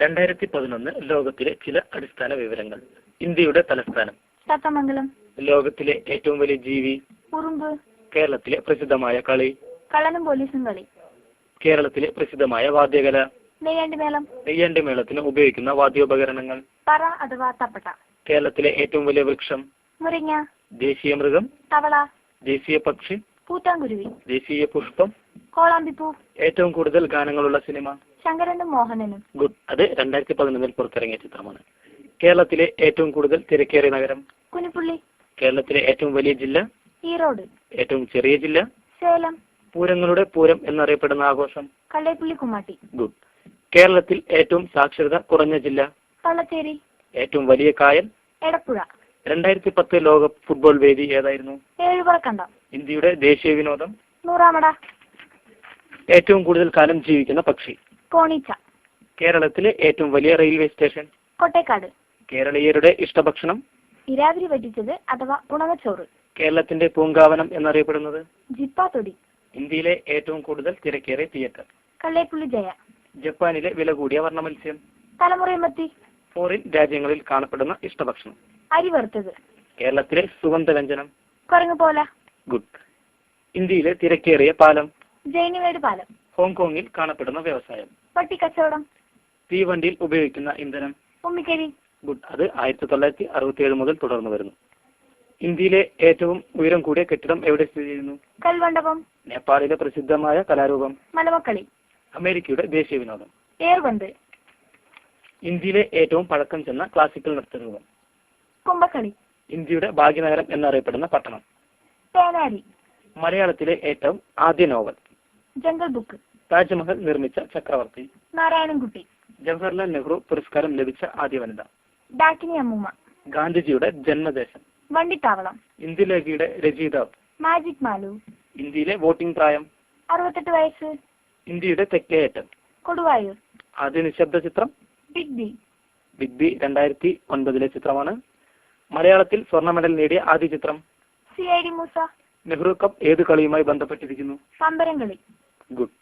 2011 ലോകത്തിലെ ചില അടിസ്ഥാന വിവരങ്ങൾ. ഇന്ത്യയുടെ തലസ്ഥാനം തത്തമംഗലം. ലോകത്തിലെ ഏറ്റവും വലിയ ജീവി ഉറുമ്പ്. കേരളത്തിലെ പ്രസിദ്ധമായ കളി കള്ളനും പോലീസും കളി. കേരളത്തിലെ പ്രസിദ്ധമായ വാദ്യകല നെയ്യാണ്ടിമേളം. നെയ്യാണ്ടിമേളത്തിന് ഉപയോഗിക്കുന്ന വാദ്യോപകരണങ്ങൾ പറ അഥവാ തപ്പട്ട. കേരളത്തിലെ ഏറ്റവും വലിയ വൃക്ഷം മുരിങ്ങ. ദേശീയ മൃഗം തവള. ദേശീയ പക്ഷി പൂത്താങ്കുരുവി. ദേശീയ പുഷ്പം കോളാമ്പിപ്പൂ. ഏറ്റവും കൂടുതൽ ഗാനങ്ങളുള്ള സിനിമ ശങ്കരനും മോഹനനും. ഗുഡ്. അത് 2011 പുറത്തിറങ്ങിയ ചിത്രമാണ്. കേരളത്തിലെ ഏറ്റവും കൂടുതൽ തിരക്കേറിയ നഗരം കുനിപ്പുള്ളി. കേരളത്തിലെ ഏറ്റവും വലിയ ജില്ല ഈറോഡ്. ഏറ്റവും ചെറിയ ജില്ല സേലം. പൂരങ്ങളുടെ പൂരം എന്നറിയപ്പെടുന്ന ആഘോഷം കള്ളേപ്പുള്ളി കുമ്മാട്ടി. ഗുഡ്. കേരളത്തിൽ ഏറ്റവും സാക്ഷരത കുറഞ്ഞ ജില്ല പള്ളത്തേരി. ഏറ്റവും വലിയ കായൽ എടപ്പുഴ. 2010 ലോക ഫുട്ബോൾ വേദി ഏതായിരുന്നു? ഏഴുപുറക്കണ്ടം. ഇന്ത്യയുടെ ദേശീയ വിനോദം നൂറാമട. ഏറ്റവും കൂടുതൽ കാലം ജീവിക്കുന്ന പക്ഷി കോണീച്ച. കേരളത്തിലെ ഏറ്റവും വലിയ റെയിൽവേ സ്റ്റേഷൻ കൊട്ടേക്കാട്. കേരളീയരുടെ ഇഷ്ടഭക്ഷണം ഇരാവിരി വറ്റിച്ചത് അഥവാ ഉണങ്ങച്ചോറ്. കേരളത്തിന്റെ പൂങ്കാവനം എന്നറിയപ്പെടുന്നത് ജിപ്പാത്തൊടി. ഇന്ത്യയിലെ ഏറ്റവും കൂടുതൽ തിരക്കേറിയ തിയേറ്റർ കള്ളേപ്പുള്ളി ജയ. ജപ്പാനിലെ വില കൂടിയ വർണ്ണമത്സ്യം തലമുറയമ്പത്തി. ഫോറിൻ രാജ്യങ്ങളിൽ കാണപ്പെടുന്ന ഇഷ്ടഭക്ഷണം അരി വറുത്തത്. കേരളത്തിലെ സുഗന്ധവ്യഞ്ജനം കുരങ്ങുപോല. ഗുഡ്. ഇന്ത്യയിലെ തിരക്കേറിയ പാലം ജൈനിവേട് പാലം. ഹോങ്കോങ്ങിൽ കാണപ്പെടുന്ന വ്യവസായം പട്ടിക്കച്ചവടം. തീവണ്ടിയിൽ ഉപയോഗിക്കുന്ന ഇന്ധനം ഉമ്മിക്കരി. ഗുഡ്. അത് 1967 മുതൽ തുടർന്നു വരുന്നു. ഇന്ത്യയിലെ ഏറ്റവും ഉയരം കൂടിയ കെട്ടിടം എവിടെ സ്ഥിതി ചെയ്യുന്നു? കൽമണ്ഡപം. നേപ്പാളിലെ പ്രസിദ്ധമായ കലാരൂപം മലമക്കളി. അമേരിക്കയുടെ ദേശീയ വിനോദം ഏർവന്ത്. ഇന്ത്യയിലെ ഏറ്റവും പഴക്കം ചെന്ന ക്ലാസിക്കൽ നൃത്തരൂപം കുമ്പക്കളി. ഇന്ത്യയുടെ ഭാഗ്യനഗരം എന്നറിയപ്പെടുന്ന പട്ടണം തേനാരി. മലയാളത്തിലെ ഏറ്റവും ആദ്യ നോവൽ ജംഗൽ ബുക്ക്. താജ്മഹൽ നിർമ്മിച്ച ചക്രവർത്തി നാരായണൻകുട്ടി. ജവഹർലാൽ നെഹ്റു പുരസ്കാരം ലഭിച്ച ആദ്യ വനിത ഡാക്കിനി അമ്മൂമ്മ. ഗാന്ധിജിയുടെ ജന്മദേശം വണ്ടിത്താവളം. ഇന്ദുലേഖയുടെ രചയിതാവ് മാജിക് മാലു. ഇന്ത്യയിലെ വോട്ടിംഗ് പ്രായം 68 വയസ്സ്. ഇന്ത്യയുടെ തെക്കേയറ്റം കൊടുവായൂർ. ആദ്യ നിശബ്ദ ചിത്രം ബിഗ് ബി. ബിഗ് ബി 2009 ചിത്രമാണ്. മലയാളത്തിൽ സ്വർണ്ണ മെഡൽ നേടിയ ആദ്യ ചിത്രം CID മൂസ. നെഹ്റു കപ്പ് ഏത് കളിയുമായി ബന്ധപ്പെട്ടിരിക്കുന്നു? പമ്പരം കളി. ഗുഡ്.